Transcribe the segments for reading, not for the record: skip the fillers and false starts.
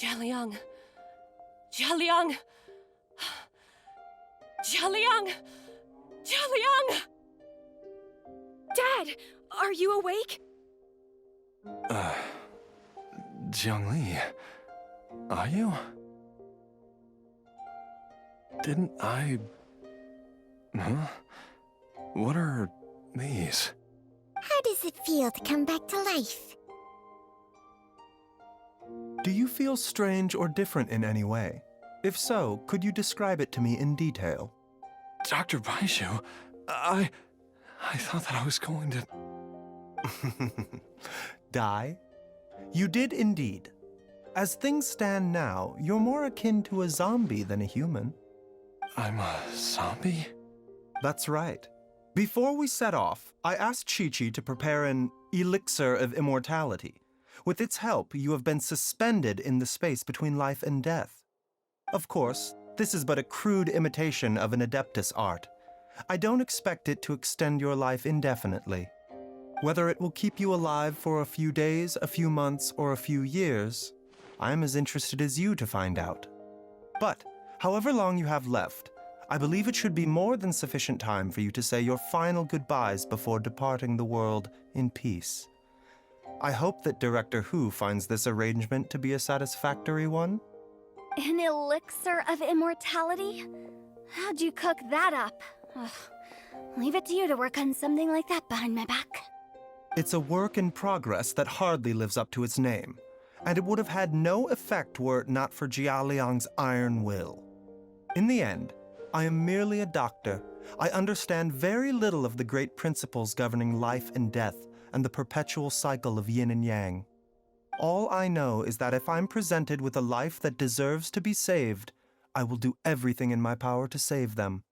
Jialiang. Jialiang. Jialiang. Jialiang. Dad, are you awake? Jiangli, are you? Didn't I... Huh? What are these? How does it feel to come back to life? Do you feel strange or different in any way? If so, could you describe it to me in detail? Dr. BAIZHU, I thought that I was going to... Die? You did indeed. As things stand now, you're more akin to a zombie than a human. I'm a zombie? That's right. Before we set off, I asked Chi-Chi to prepare an elixir of immortality. With its help, you have been suspended in the space between life and death. Of course, this is but a crude imitation of an Adeptus art. I don't expect it to extend your life indefinitely. Whether it will keep you alive for a few days, a few months, or a few years, I'm as interested as you to find out. But, however long you have left, I believe it should be more than sufficient time for you to say your final goodbyes before departing the world in peace. I hope that Director Hu finds this arrangement to be a satisfactory one. An elixir of immortality? How'd you cook that up? Ugh. Leave it to you to work on something like that behind my back. It's a work in progress that hardly lives up to its name, and it would have had no effect were it not for Jialiang's iron will. In the end, I am merely a doctor. I understand very little of the great principles governing life and death and the perpetual cycle of yin and yang. All I know is that if I'm presented with a life that deserves to be saved, I will do everything in my power to save them.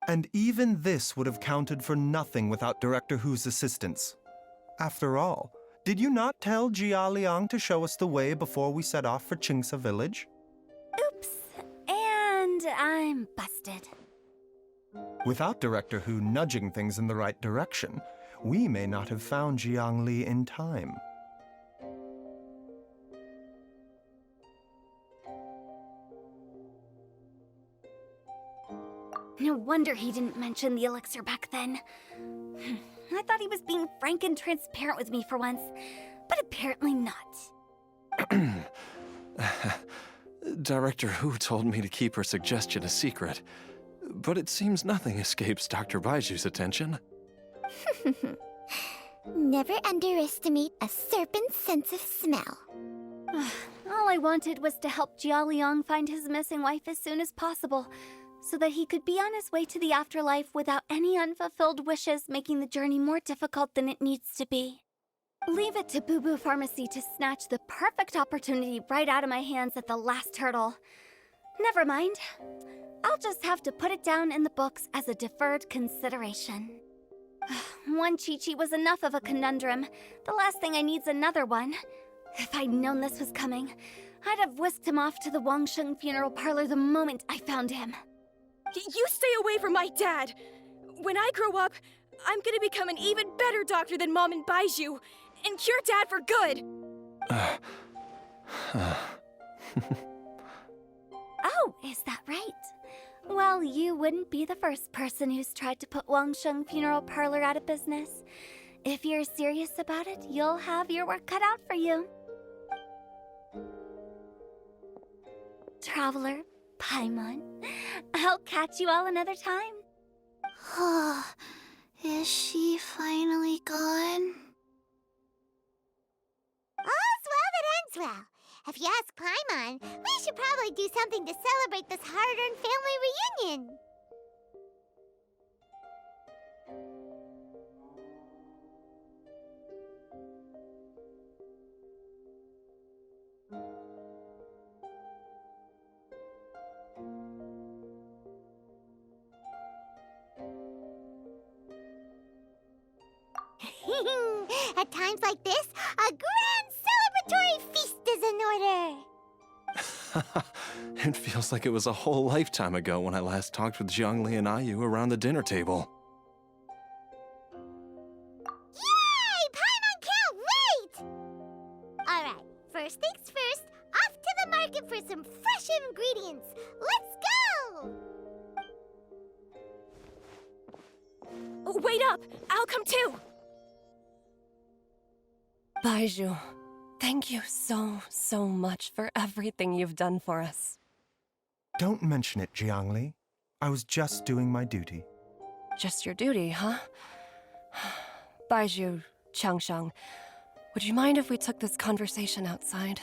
And even this would have counted for nothing without Director Hu's assistance. After all, did you not tell Jialiang to show us the way before we set off for Qingce village? Oops. And I'm busted. Without Director Hu nudging things in the right direction, we may not have found Jiangli in time. No wonder he didn't mention the elixir back then. I thought he was being frank and transparent with me for once, but apparently not. Director Hu told me to keep her suggestion a secret, but it seems nothing escapes Dr. BAIZHU's attention. Never underestimate a serpent's sense of smell. All I wanted was to help Jialiang find his missing wife as soon as possible, so that he could be on his way to the afterlife without any unfulfilled wishes making the journey more difficult than it needs to be. Leave it to Boo Boo Pharmacy to snatch the perfect opportunity right out of my hands at the last hurdle. Never mind. I'll just have to put it down in the books as a deferred consideration. One Chi-Chi was enough of a conundrum. The last thing I need's another one. If I'd known this was coming, I'd have whisked him off to the Wangsheng funeral parlor the moment I found him. You stay away from my dad! When I grow up, I'm gonna become an even better doctor than Mom and BAIZHU, and cure Dad for good! Oh, is that right? Well, you wouldn't be the first person who's tried to put Wangsheng Funeral Parlor out of business. If you're serious about it, you'll have your work cut out for you. Traveler, Paimon, I'll catch you all another time. Is she finally gone? All's well that ends well. If you ask Paimon, we should probably do something to celebrate this hard-earned family reunion. At times like this, a grand celebratory feast is in order. It feels like it was a whole lifetime ago when I last talked with Zhongli and Ayu around the dinner table. Yay! Paimon can't wait! Alright, first things first, off to the market for some fresh ingredients. Let's go! Wait up! I'll come too! BAIZHU, thank you so much for everything you've done for us. Don't mention it, Jiangli. I was just doing my duty. Just your duty, huh? BAIZHU, Changsheng, would you mind if we took this conversation outside?